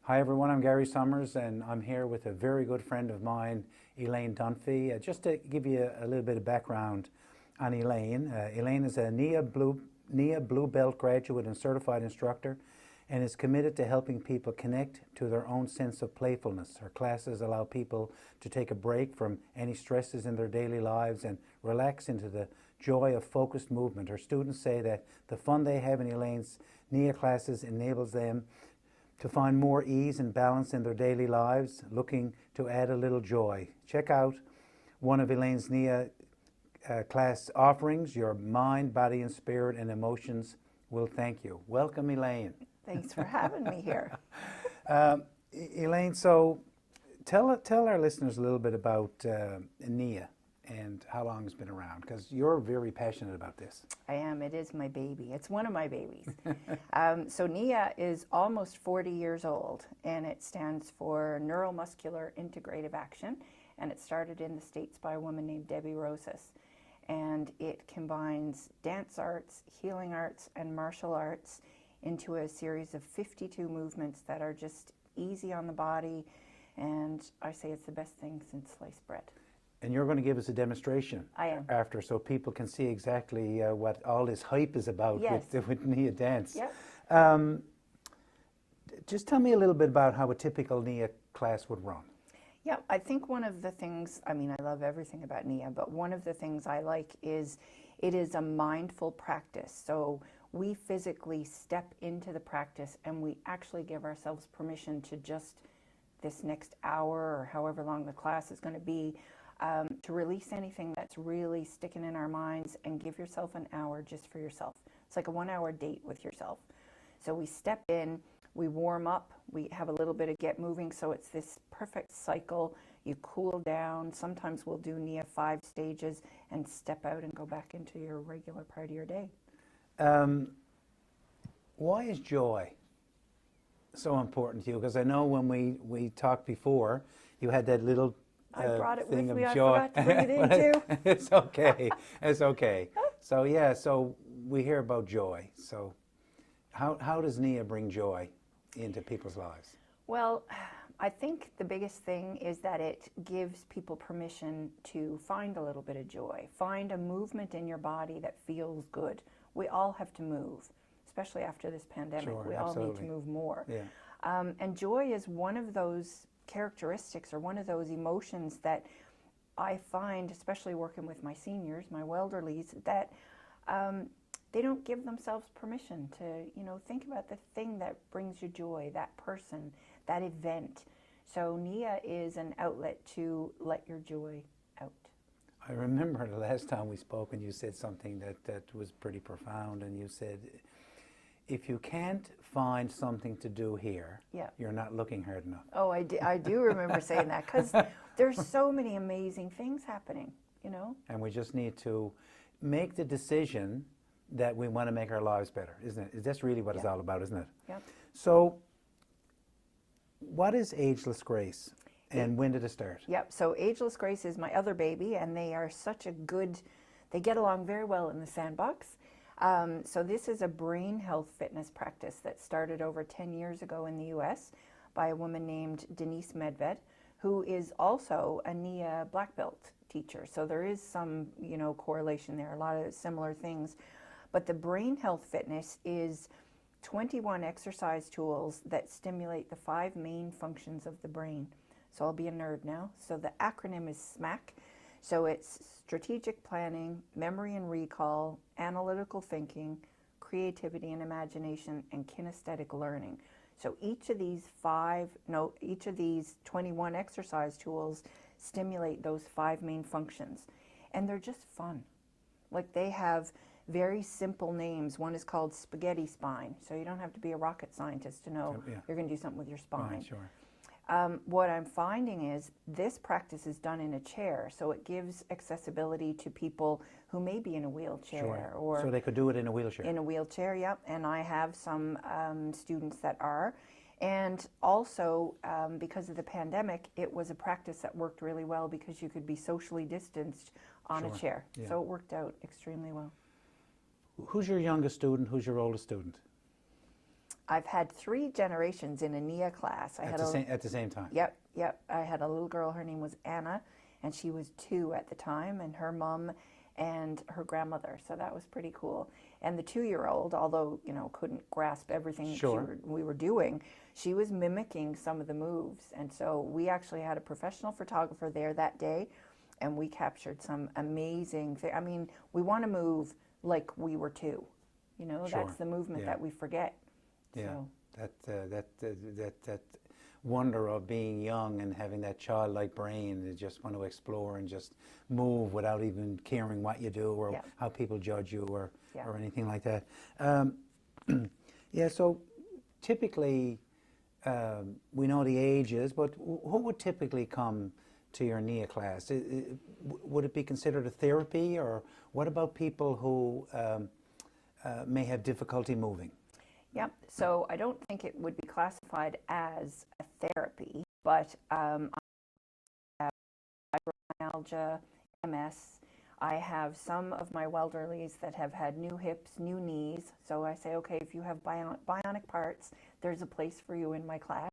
Hi everyone, I'm Gary Summers and I'm here with a very good friend of mine, Elaine Dunphy. Just to give you a little bit of background on Elaine. Elaine is a NIA Blue Belt graduate and certified instructor and is committed to helping people connect to their own sense of playfulness. Her classes allow people to take a break from any stresses in their daily lives and relax into the joy of focused movement. Her students say that the fun they have in Elaine's NIA classes enables them to find more ease and balance in their daily lives, looking to add a little joy. Check out one of Elaine's NIA class offerings. Your mind, body, and spirit and emotions will thank you. Welcome, Elaine. Thanks for having me here. Elaine, so tell our listeners a little bit about NIA and how long it's been around, because you're very passionate about this. I am. It is my baby. It's one of my babies. So NIA is almost 40 years old, and it stands for Neuromuscular Integrative Action, and it started in the States by a woman named Debbie Rosas. And it combines dance arts, healing arts, and martial arts into a series of 52 movements that are just easy on the body, and I say it's the best thing since sliced bread. And you're going to give us a demonstration after, so people can see exactly what all this hype is about. Yes. with NIA dance. Yep. Just tell me a little bit about how a typical NIA class would run. Yeah, I think one of the things, I mean, I love everything about NIA, but one of the things I like is it is a mindful practice. So we physically step into the practice and we actually give ourselves permission to just this next hour or however long the class is going to be, to release anything that's really sticking in our minds and give yourself an hour just for yourself. It's like a 1-hour date with yourself. So we step in, we warm up, we have a little bit of get moving, so it's this perfect cycle. You cool down. Sometimes we'll do NIA 5 stages and step out and go back into your regular part of your day. Why is joy so important to you? Because I know when we talked before, you had that little I brought it with thing me. of I joy. forgot to bring it in too. It's okay. It's okay. So yeah, so we hear about joy. So how does NIA bring joy into people's lives? Well, I think the biggest thing is that it gives people permission to find a little bit of joy, find a movement in your body that feels good. We all have to move, especially after this pandemic. Sure, we absolutely. all need to move more. Yeah. And joy is one of those characteristics or one of those emotions that I find, especially working with my seniors, my elderlies, that they don't give themselves permission to, think about the thing that brings you joy, that person, that event. So NIA is an outlet to let your joy out. I remember the last time we spoke and you said something that was pretty profound, and you said, if you can't find something to do here, you're not looking hard enough. Oh, I do remember saying that, because there's so many amazing things happening, And we just need to make the decision that we want to make our lives better, isn't it? That's really what it's all about, isn't it? Yep. So what is Ageless Grace, and when did it start? Yep, so Ageless Grace is my other baby, and they are such a good, they get along very well in the sandbox. So this is a brain health fitness practice that started over 10 years ago in the US by a woman named Denise Medved, who is also a NIA black belt teacher. So there is some, correlation there, a lot of similar things. But the brain health fitness is 21 exercise tools that stimulate the 5 main functions of the brain. So I'll be a nerd now. So the acronym is SMAC. So it's strategic planning, memory and recall, analytical thinking, creativity and imagination, and kinesthetic learning. So each of these 21 exercise tools stimulate those 5 main functions. And they're just fun. Like, they have very simple names. One is called spaghetti spine. So you don't have to be a rocket scientist to know you're going to do something with your spine. Right, sure. What I'm finding is this practice is done in a chair, so it gives accessibility to people who may be in a wheelchair. Sure. Or so they could do it in a wheelchair. In a wheelchair, yep. And I have some students that are. And also, because of the pandemic, it was a practice that worked really well because you could be socially distanced on a chair. Yeah. So it worked out extremely well. Who's your youngest student? Who's your oldest student? I've had 3 generations in a NIA class. At the same time? Yep, yep. I had a little girl, her name was Anna, and she was 2 at the time, and her mom and her grandmother, so that was pretty cool. And the 2-year-old, although, you know, couldn't grasp everything we were doing, she was mimicking some of the moves. And so we actually had a professional photographer there that day, and we captured some amazing things. I mean, we want to move like we were 2. You know, that's the movement that we forget. Yeah, so. that wonder of being young and having that childlike brain to just want to explore and just move without even caring what you do or how people judge you or anything like that. So typically we know the ages, but who would typically come to your NIA class? Would it be considered a therapy, or what about people who may have difficulty moving? Yep. So I don't think it would be classified as a therapy, but I have fibromyalgia, MS. I have some of my elderlies that have had new hips, new knees. So I say, okay, if you have bionic parts, there's a place for you in my class.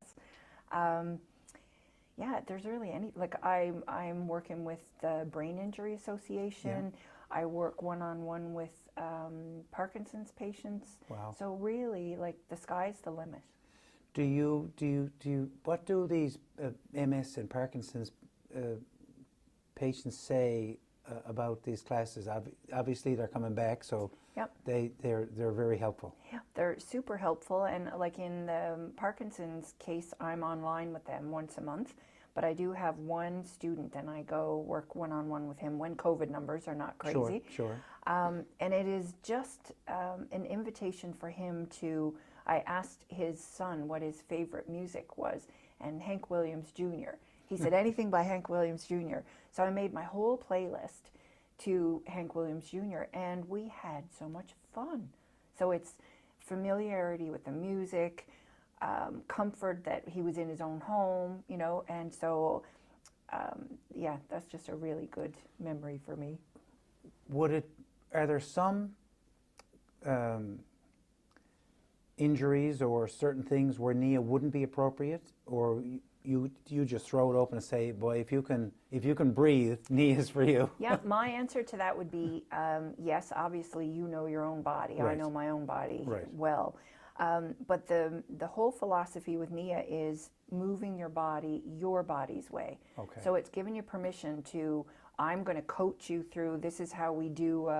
There's really any, like I'm working with the Brain Injury Association. I work one-on-one with Parkinson's patients. Wow. So really, like, the sky's the limit. What do these MS and Parkinson's patients say about these classes? Obviously they're coming back, so they're very helpful. Yeah, they're super helpful, and like in the Parkinson's case, I'm online with them once a month. But I do have one student, and I go work one-on-one with him when COVID numbers are not crazy. Sure. And it is just an invitation for him to, I asked his son what his favorite music was, and Hank Williams Jr. He said anything by Hank Williams Jr. So I made my whole playlist to Hank Williams Jr., and we had so much fun. So it's familiarity with the music, comfort that he was in his own home, you know, and so, that's just a really good memory for me. Are there some injuries or certain things where NIA wouldn't be appropriate, or you just throw it open and say, boy, if you can breathe, NIA is for you? Yeah, my answer to that would be yes. Obviously, you know your own body. Right. I know my own body Right. well. But the whole philosophy with NIA is moving your body your body's way. Okay. So it's giving you permission to, I'm going to coach you through, this is how we do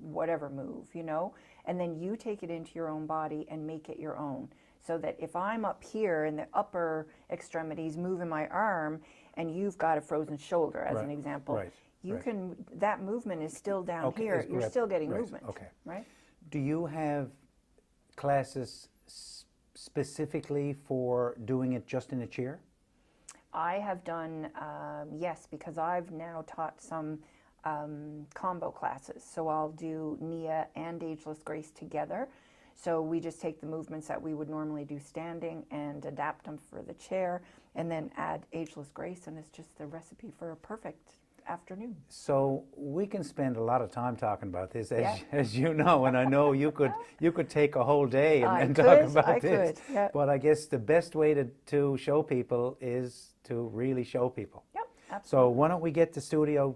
whatever move, you know, and then you take it into your own body and make it your own. So that if I'm up here in the upper extremities moving my arm, and you've got a frozen shoulder as an example, you can, that movement is still down here, you're still getting movement. Okay. Right? Do you have classes specifically for doing it just in a chair? I have done, yes, because I've now taught some combo classes. So I'll do NIA and Ageless Grace together. So we just take the movements that we would normally do standing and adapt them for the chair, and then add Ageless Grace, and it's just the recipe for a perfect afternoon. So we can spend a lot of time talking about this, as you know, and I know you could take a whole day and talk about this. Yeah. But I guess the best way to show people is to really show people. Yep, absolutely. So why don't we get the studio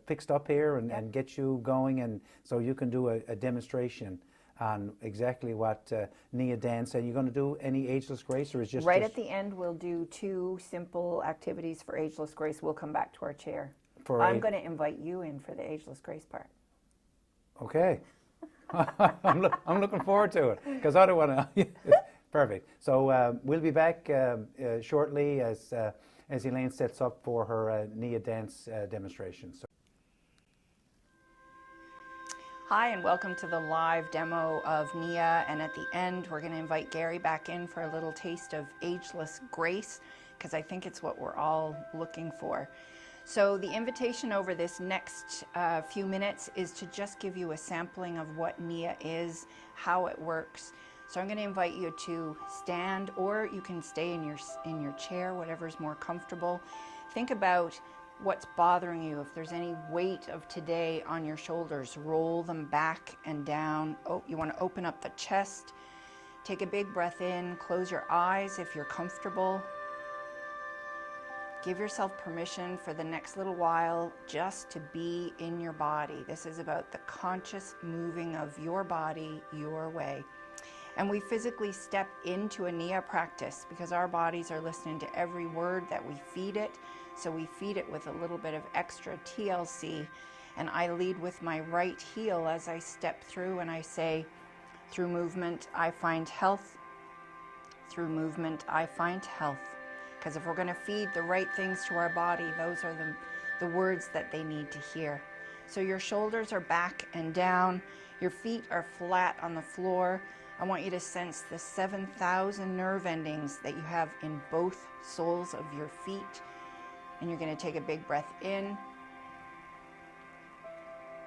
fixed up here and get you going, and so you can do a demonstration on exactly what NIA dance. And you're going to do any Ageless Grace, or is just at the end we'll do 2 simple activities for Ageless Grace. We'll come back to our chair. I'm going to invite you in for the Ageless Grace part. Okay. I'm looking forward to it, because I don't want to. Perfect. So we'll be back shortly as Elaine sets up for her NIA dance demonstration. So. Hi, and welcome to the live demo of NIA, and at the end we're going to invite Gary back in for a little taste of Ageless Grace, because I think it's what we're all looking for. So the invitation over this next few minutes is to just give you a sampling of what NIA is, how it works. So I'm going to invite you to stand, or you can stay in your chair, whatever's more comfortable. Think about what's bothering you. If there's any weight of today on your shoulders, roll them back and down. Oh, you want to open up the chest. Take a big breath in, close your eyes if you're comfortable. Give yourself permission for the next little while just to be in your body. This is about the conscious moving of your body your way. And we physically step into a NIA practice because our bodies are listening to every word that we feed it. So we feed it with a little bit of extra TLC. And I lead with my right heel as I step through, and I say, through movement, I find health. Through movement, I find health. Because if we're going to feed the right things to our body, those are the words that they need to hear. So your shoulders are back and down. Your feet are flat on the floor. I want you to sense the 7,000 nerve endings that you have in both soles of your feet. And you're going to take a big breath in.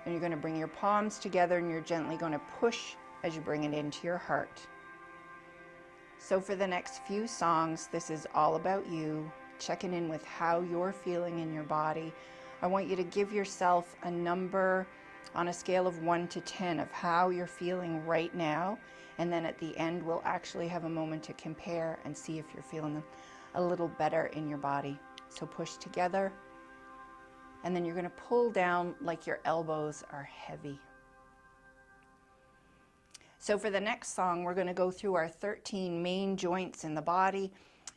And you're going to bring your palms together, and you're gently going to push as you bring it into your heart. So for the next few songs, this is all about you, checking in with how you're feeling in your body. I want you to give yourself a number on a scale of 1 to 10 of how you're feeling right now. And then at the end, we'll actually have a moment to compare and see if you're feeling a little better in your body. So push together. And then you're going to pull down like your elbows are heavy. So for the next song, we're going to go through our 13 main joints in the body,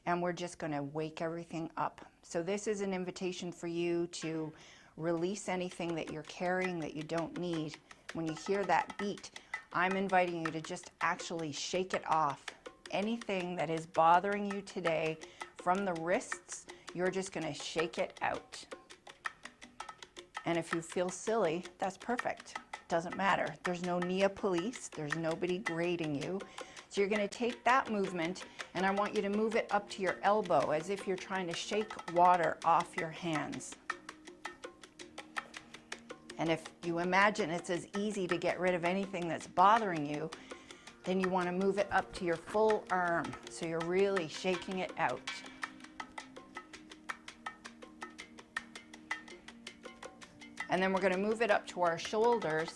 and we're just going to wake everything up. So this is an invitation for you to release anything that you're carrying that you don't need. When you hear that beat, I'm inviting you to just actually shake it off. Anything that is bothering you today from the wrists, you're just going to shake it out. And if you feel silly, that's perfect. Doesn't matter. There's no NIA police. There's nobody grading you. So you're going to take that movement, and I want you to move it up to your elbow as if you're trying to shake water off your hands. And if you imagine it's as easy to get rid of anything that's bothering you, then you want to move it up to your full arm. So you're really shaking it out. And then we're going to move it up to our shoulders.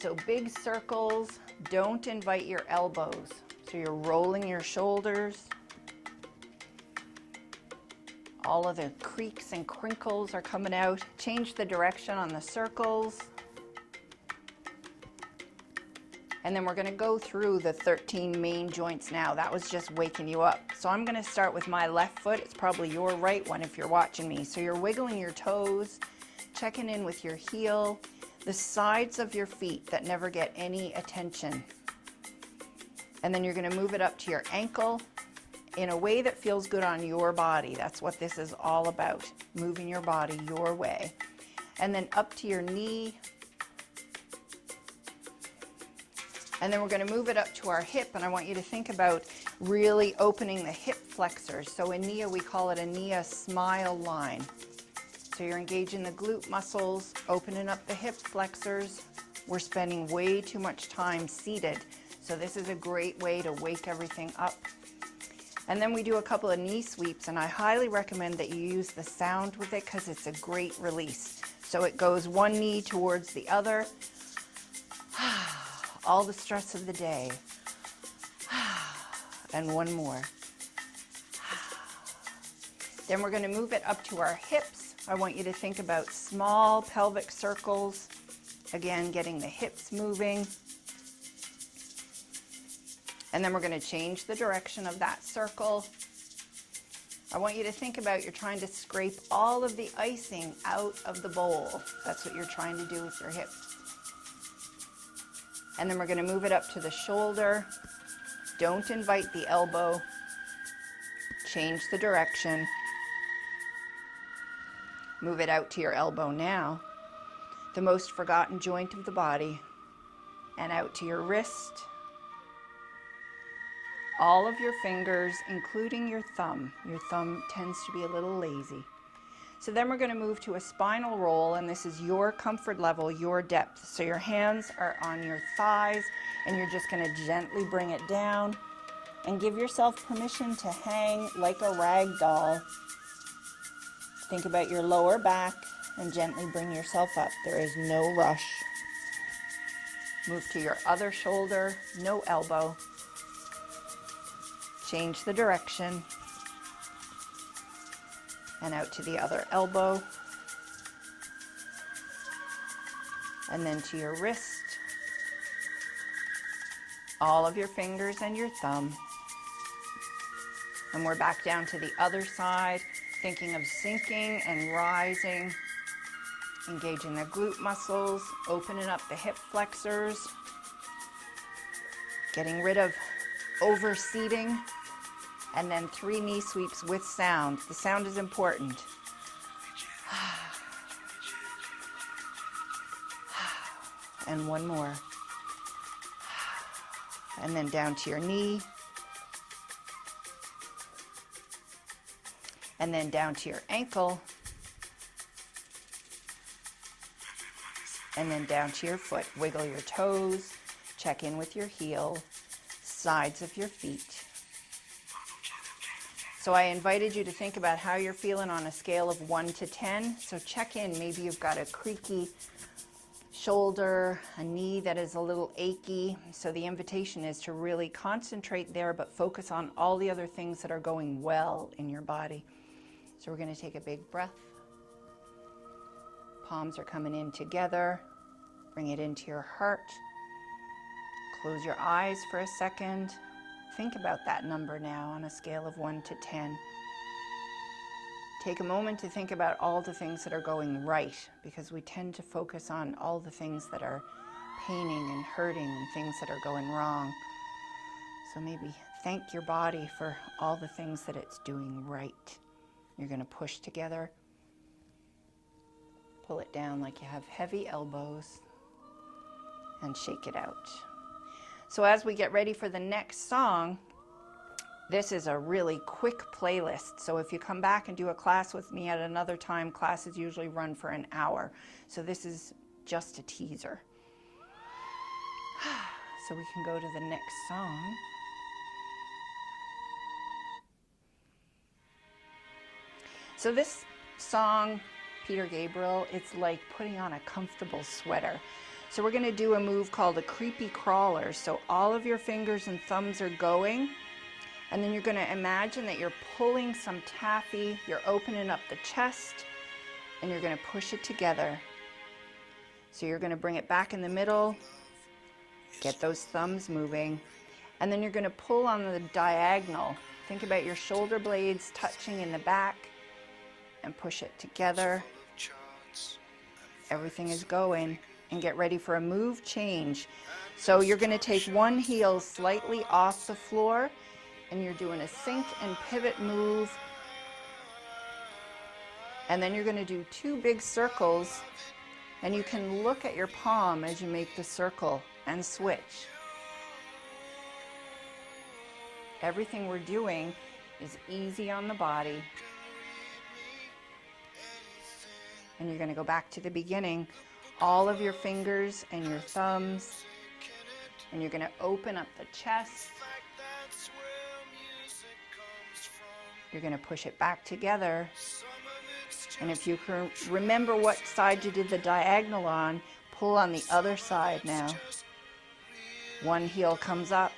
So big circles, don't invite your elbows. So you're rolling your shoulders. All of the creaks and crinkles are coming out. Change the direction on the circles. And then we're going to go through the 13 main joints now. That was just waking you up. So I'm going to start with my left foot. It's probably your right one if you're watching me. So you're wiggling your toes, checking in with your heel, the sides of your feet that never get any attention. And then you're going to move it up to your ankle in a way that feels good on your body. That's what this is all about, moving your body your way. And then up to your knee. And then we're going to move it up to our hip, and I want you to think about really opening the hip flexors. So in NIA, we call it a NIA smile line. So you're engaging the glute muscles, opening up the hip flexors. We're spending way too much time seated, so this is a great way to wake everything up. And then we do a couple of knee sweeps, and I highly recommend that you use the sound with it because it's a great release. So it goes one knee towards the other. All the stress of the day. And one more. Then we're going to move it up to our hips. I want you to think about small pelvic circles. Again, getting the hips moving. And then we're going to change the direction of that circle. I want you to think about you're trying to scrape all of the icing out of the bowl. That's what you're trying to do with your hips. And then we're going to move it up to the shoulder. Don't invite the elbow. Change the direction. Move it out to your elbow now, the most forgotten joint of the body, and out to your wrist. All of your fingers, including your thumb. Your thumb tends to be a little lazy. So then we're going to move to a spinal roll, and this is your comfort level, your depth. So your hands are on your thighs, and you're just going to gently bring it down and give yourself permission to hang like a rag doll. Think about your lower back and gently bring yourself up. There is no rush. Move to your other shoulder, no elbow. Change the direction. And out to the other elbow. And then to your wrist. All of your fingers and your thumb. And we're back down to the other side, thinking of sinking and rising, engaging the glute muscles, opening up the hip flexors, getting rid of overseating, and then 3 knee sweeps with sound. The sound is important. And one more. And then down to your knee. And then down to your ankle. And then down to your foot. Wiggle your toes. Check in with your heel. Sides of your feet. So I invited you to think about how you're feeling on a scale of 1 to 10. So check in. Maybe you've got a creaky shoulder, a knee that is a little achy. So the invitation is to really concentrate there, but focus on all the other things that are going well in your body. So we're going to take a big breath. Palms are coming in together. Bring it into your heart. Close your eyes for a second. Think about that number now on a scale of 1 to 10. Take a moment to think about all the things that are going right, because we tend to focus on all the things that are paining and hurting and things that are going wrong. So maybe thank your body for all the things that it's doing right. You're going to push together. Pull it down like you have heavy elbows and shake it out. So as we get ready for the next song, this is a really quick playlist. So if you come back and do a class with me at another time, classes usually run for an hour. So this is just a teaser. So we can go to the next song. So this song, Peter Gabriel, it's like putting on a comfortable sweater. So we're going to do a move called a creepy crawler. So all of your fingers and thumbs are going. And then you're going to imagine that you're pulling some taffy, you're opening up the chest, and you're going to push it together. So you're going to bring it back in the middle, get those thumbs moving, and then you're going to pull on the diagonal. Think about your shoulder blades touching in the back, and push it together. Everything is going, and get ready for a move change. So you're going to take one heel slightly off the floor, and you're doing a sink and pivot move. And then you're going to do 2 big circles, and you can look at your palm as you make the circle and switch. Everything we're doing is easy on the body. And you're going to go back to the beginning. All of your fingers and your thumbs, and you're going to open up the chest. You're going to push it back together. And if you can remember what side you did the diagonal on, pull on the other side now. One heel comes up.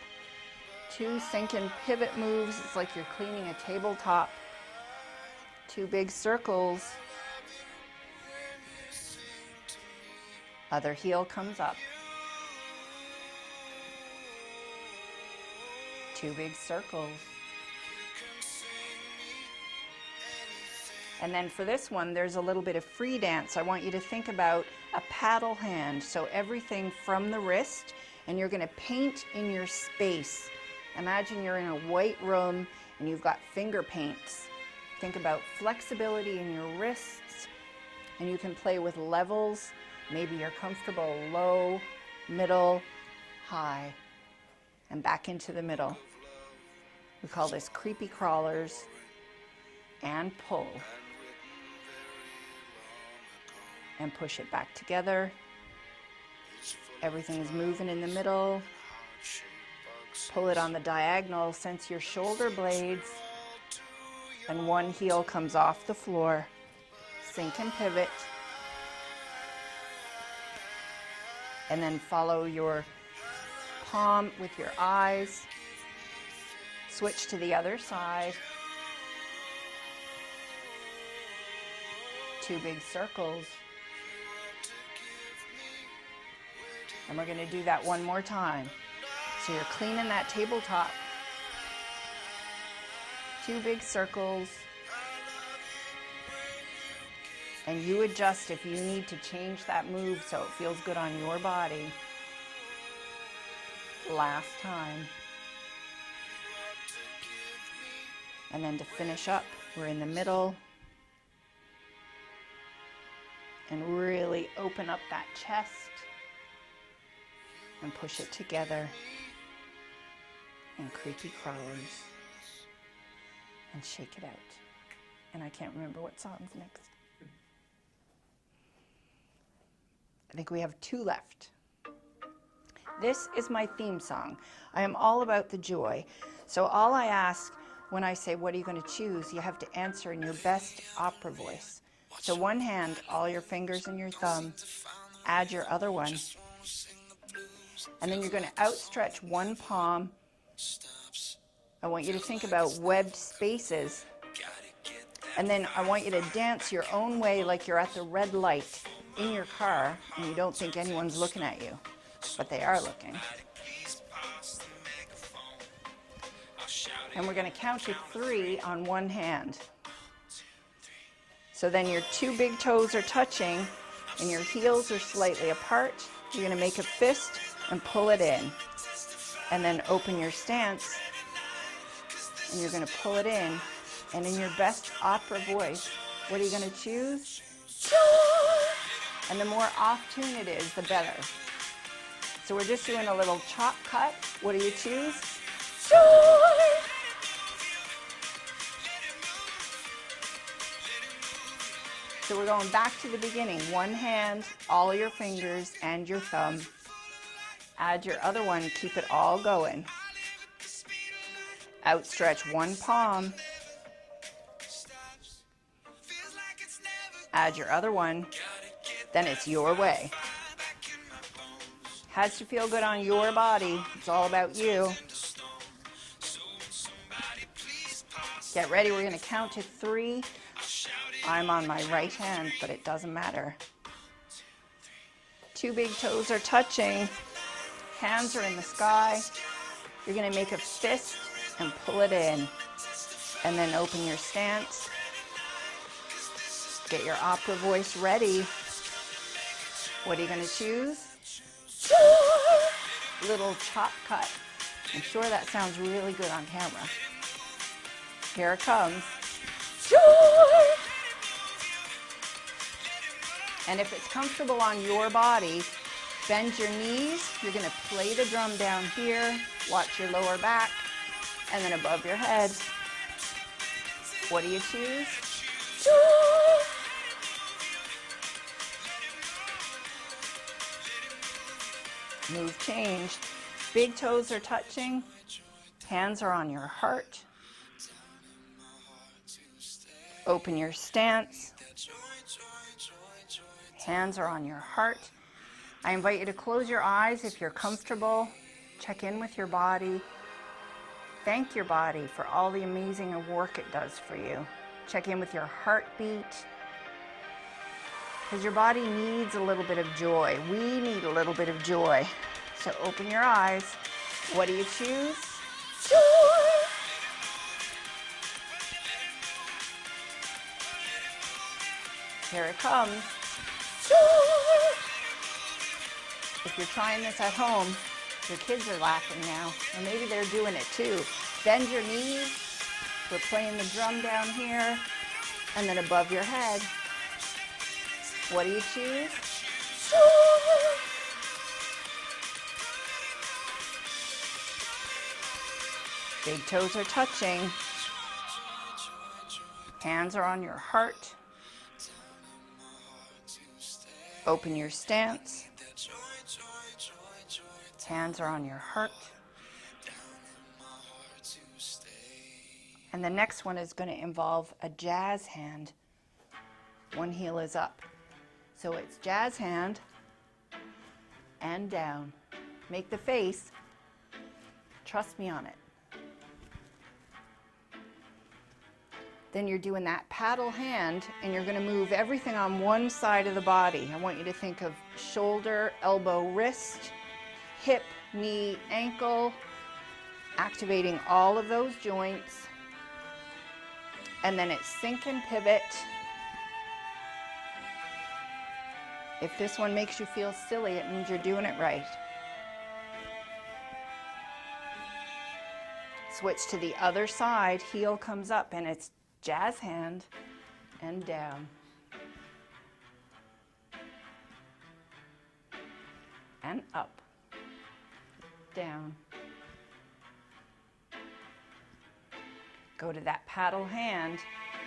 2 sink and pivot moves. It's like you're cleaning a tabletop. 2 big circles. Other heel comes up. 2 big circles. And then for this one, there's a little bit of free dance. I want you to think about a paddle hand. So everything from the wrist, and you're going to paint in your space. Imagine you're in a white room and you've got finger paints. Think about flexibility in your wrists, and you can play with levels. Maybe you're comfortable low, middle, high, and back into the middle. We call this creepy crawlers, and pull. And push it back together. Everything is moving in the middle. Pull it on the diagonal, sense your shoulder blades, and one heel comes off the floor. Sink and pivot. And then follow your palm with your eyes. Switch to the other side. 2 big circles. And we're going to do that one more time. So you're cleaning that tabletop. 2 big circles. And you adjust if you need to change that move so it feels good on your body. Last time. And then to finish up, we're in the middle. And really open up that chest and push it together. And creepy crawlers. And shake it out. And I can't remember what song's next. I think we have 2 left. This is my theme song. I am all about the joy. So all I ask when I say, what are you going to choose? You have to answer in your best opera voice. So one hand, all your fingers and your thumb. Add your other one. And then you're going to outstretch one palm. I want you to think about webbed spaces. And then I want you to dance your own way like you're at the red light in your car and you don't think anyone's looking at you, but they are looking. And we're going to count to 3 on one hand. So then your 2 big toes are touching and your heels are slightly apart. You're going to make a fist and pull it in. And then open your stance and you're going to pull it in. And in your best opera voice, what are you going to choose? And the more off tune it is, the better. So we're just doing a little chop cut. What do you choose? Joy! So we're going back to the beginning. One hand, all your fingers and your thumb. Add your other one, keep it all going. Outstretch one palm. Add your other one. Then it's your way. Has to feel good on your body. It's all about you. Get ready. We're going to count to 3. I'm on my right hand, but it doesn't matter. 2 big toes are touching. Hands are in the sky. You're going to make a fist and pull it in. And then open your stance. Get your opera voice ready. What are you going to choose? Little chop cut. I'm sure that sounds really good on camera. Here it comes. And if it's comfortable on your body, bend your knees. You're going to play the drum down here. Watch your lower back. And then above your head. What do you choose? Move changed. Big toes are touching. Hands are on your heart. Open your stance. Hands are on your heart. I invite you to close your eyes if you're comfortable. Check in with your body. Thank your body for all the amazing work it does for you. Check in with your heartbeat. Because your body needs a little bit of joy. We need a little bit of joy. So open your eyes. What do you choose? Joy! Here it comes. Joy! If you're trying this at home, your kids are laughing now, or maybe they're doing it too. Bend your knees. We're playing the drum down here, and then above your head. What do you choose? Joy! Big toes are touching. Hands are on your heart. Open your stance. Hands are on your heart. And the next one is going to involve a jazz hand. One heel is up. So it's jazz hand and down. Make the face. Trust me on it. Then you're doing that paddle hand, and you're going to move everything on one side of the body. I want you to think of shoulder, elbow, wrist, hip, knee, ankle, activating all of those joints. And then it's sink and pivot. If this one makes you feel silly, it means you're doing it right. Switch to the other side, heel comes up, and it's jazz hand and down. And up, down. Go to that paddle hand.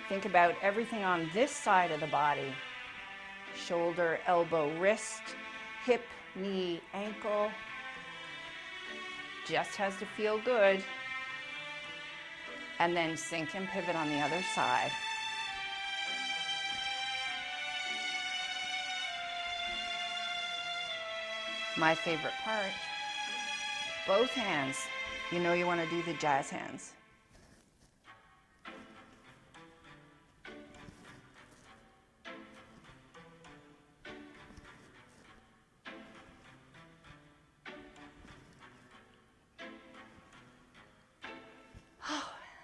Think about everything on this side of the body. Shoulder, elbow, wrist, hip, knee, ankle. Just has to feel good. And then sink and pivot on the other side. My favorite part, both hands. You know you want to do the jazz hands.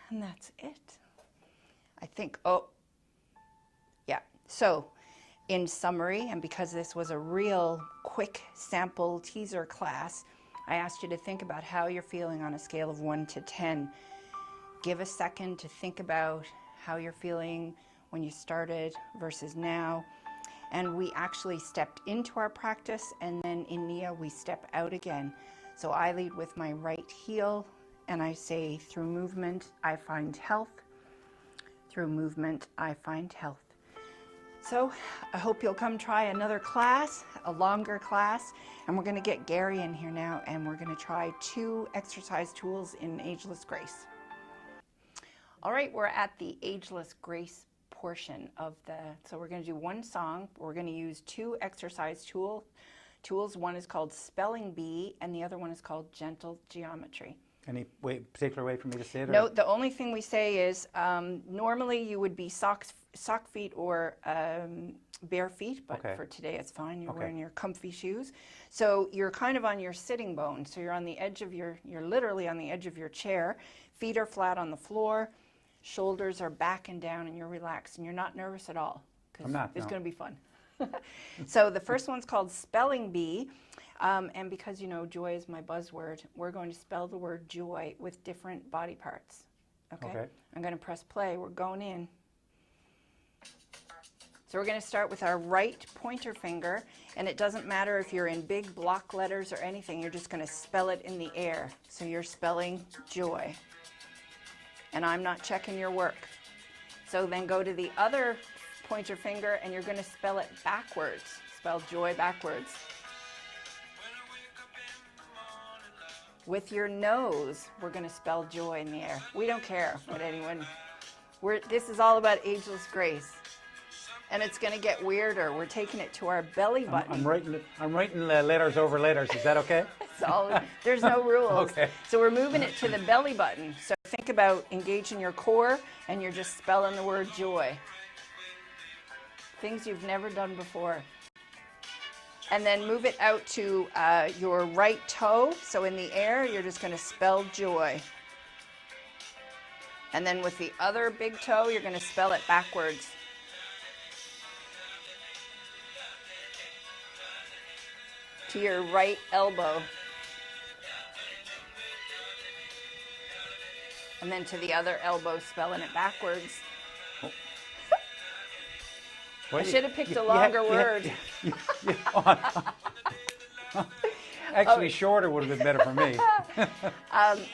And that's it. I think, yeah. So in summary, and because this was a real quick sample teaser class, I asked you to think about how you're feeling on a scale of 1 to 10. Give a second to think about how you're feeling when you started versus now. And we actually stepped into our practice, and then in NIA we step out again. So I lead with my right heel, and I say, through movement, I find health. Through movement, I find health. So I hope you'll come try another class, a longer class, and we're going to get Gary in here now, and we're going to try 2 exercise tools in Ageless Grace. All right, we're at the Ageless Grace portion of so we're going to do 1 song. We're going to use 2 exercise tools. One is called Spelling Bee, and the other one is called Gentle Geometry. Any particular way for me to say it? No, the only thing we say is normally you would be sock feet or bare feet, but for today it's fine. You're wearing your comfy shoes. So you're kind of on your sitting bone. So you're on the edge of you're literally on the edge of your chair. Feet are flat on the floor. Shoulders are back and down, and you're relaxed, and you're not nervous at all. I'm not. It's going to be fun. So the first one's called Spelling Bee. And because, you know, joy is my buzzword, we're going to spell the word joy with different body parts. Okay? I'm going to press play. We're going in. So we're going to start with our right pointer finger, and it doesn't matter if you're in big block letters or anything. You're just going to spell it in the air. So you're spelling joy. And I'm not checking your work. So then go to the other pointer finger, and you're going to spell it backwards. Spell joy backwards. With your nose, we're going to spell joy in the air. We don't care what anyone. This is all about Ageless Grace, and it's going to get weirder. We're taking it to our belly button. I'm writing letters over letters. Is that okay? There's no rules. Okay. So we're moving it to the belly button. So think about engaging your core, and you're just spelling the word joy. Things you've never done before. And then move it out to your right toe. So in the air, you're just going to spell joy. And then with the other big toe, you're going to spell it backwards. To your right elbow. And then to the other elbow, spelling it backwards. I should have picked a longer word. Actually, shorter would have been better for me.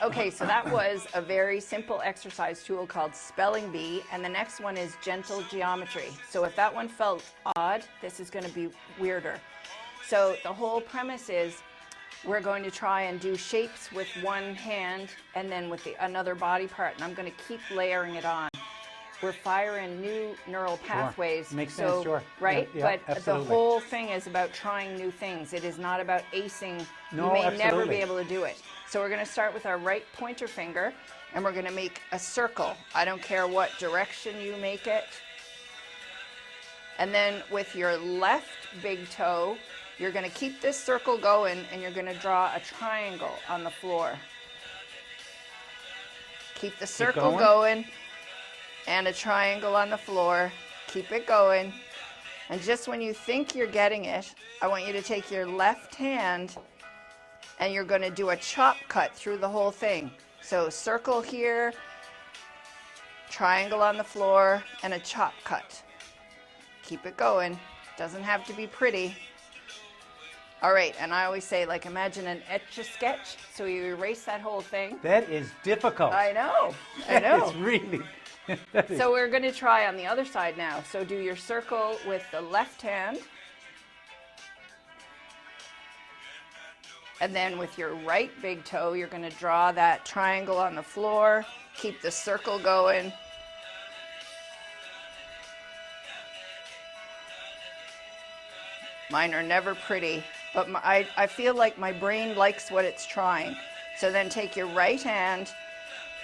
Okay, so that was a very simple exercise tool called Spelling Bee, and the next one is Gentle Geometry. So if that one felt odd, this is going to be weirder. So the whole premise is we're going to try and do shapes with one hand and then with another body part, and I'm going to keep layering it on. We're firing new neural pathways. Sure. Makes sense, sure. Right? Yeah, but absolutely. The whole thing is about trying new things. It is not about acing. No, you may absolutely. never be able to do it. So we're going to start with our right pointer finger, and we're going to make a circle. I don't care what direction you make it. And then with your left big toe, you're going to keep this circle going, and you're going to draw a triangle on the floor. Keep the circle going, and a triangle on the floor. Keep it going. And just when you think you're getting it, I want you to take your left hand and you're going to do a chop cut through the whole thing. So circle here, triangle on the floor, and a chop cut. Keep it going. Doesn't have to be pretty. All right, and I always say, like, imagine an etch-a-sketch. So you erase that whole thing. That is difficult. I know. I know. It's really. So we're going to try on the other side now. So do your circle with the left hand. And then with your right big toe, you're going to draw that triangle on the floor. Keep the circle going. Mine are never pretty, but I feel like my brain likes what it's trying. So then take your right hand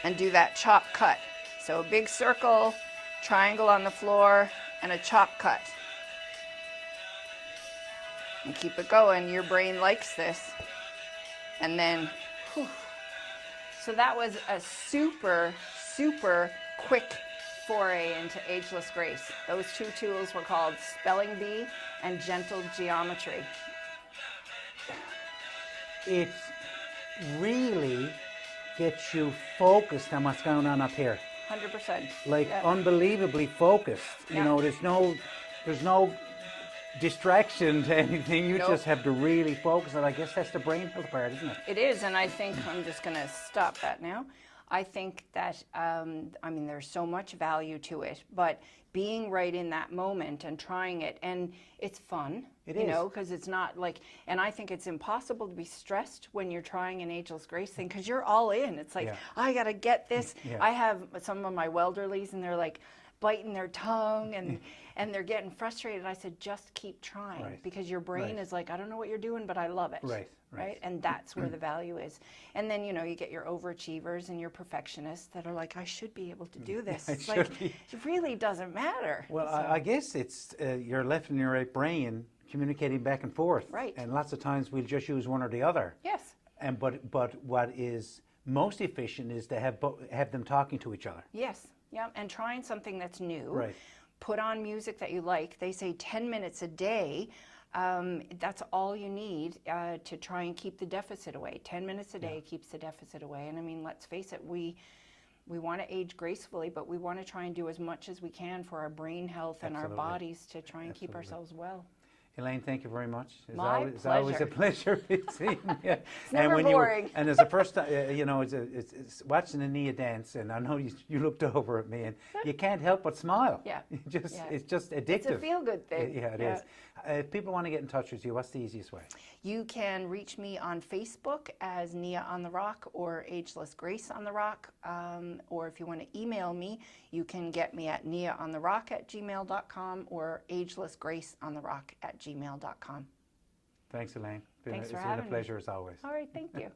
and do that chop cut. So a big circle, triangle on the floor, and a chop cut. And keep it going. Your brain likes this. And then, whew. So that was a super, super quick foray into Ageless Grace. Those two tools were called Spelling Bee and Gentle Geometry. It really gets you focused on what's going on up here. 100%. Like, unbelievably focused. You know, there's no distraction to anything. You just have to really focus. And I guess that's the brain health part, isn't it? It is, and I think I'm just going to stop that now. I think that, I mean, there's so much value to it, but being right in that moment and trying it, and it's fun, you know, because it's not like, and I think it's impossible to be stressed when you're trying an Ageless Grace thing, because you're all in. It's like, I got to get this. I have some of my welderlies, and they're like biting their tongue, and they're getting frustrated. I said, just keep trying, because your brain is like, I don't know what you're doing, but I love it. Right? And that's where the value is. And then, you know, you get your overachievers and your perfectionists that are like, I should be able to do this. It's like, it really doesn't matter. Well, so, I guess it's your left and your right brain communicating back and forth. Right. And lots of times we'll just use one or the other. Yes. And but what is most efficient is to have them talking to each other. Yes. Yeah. And trying something that's new. Right. Put on music that you like. They say 10 minutes a day. That's all you need to try and keep the deficit away. 10 minutes a day keeps the deficit away. And I mean, let's face it, we want to age gracefully, but we want to try and do as much as we can for our brain health and our bodies to try and keep ourselves well. Elaine, thank you very much. It's pleasure. always a pleasure seeing you. It's never boring. And as the first time, you know, it's watching the NIA dance, and I know you looked over at me, and you can't help but smile. Yeah. It's just addictive. It's a feel-good thing. Yeah, it is. If people want to get in touch with you, what's the easiest way? You can reach me on Facebook as NIA on the Rock or Ageless Grace on the Rock. Or if you want to email me, you can get me at niaontherock@gmail.com or agelessgraceontherock@gmail.com. Thanks, Elaine. Thanks for having me. It's been a pleasure as always. All right, thank you.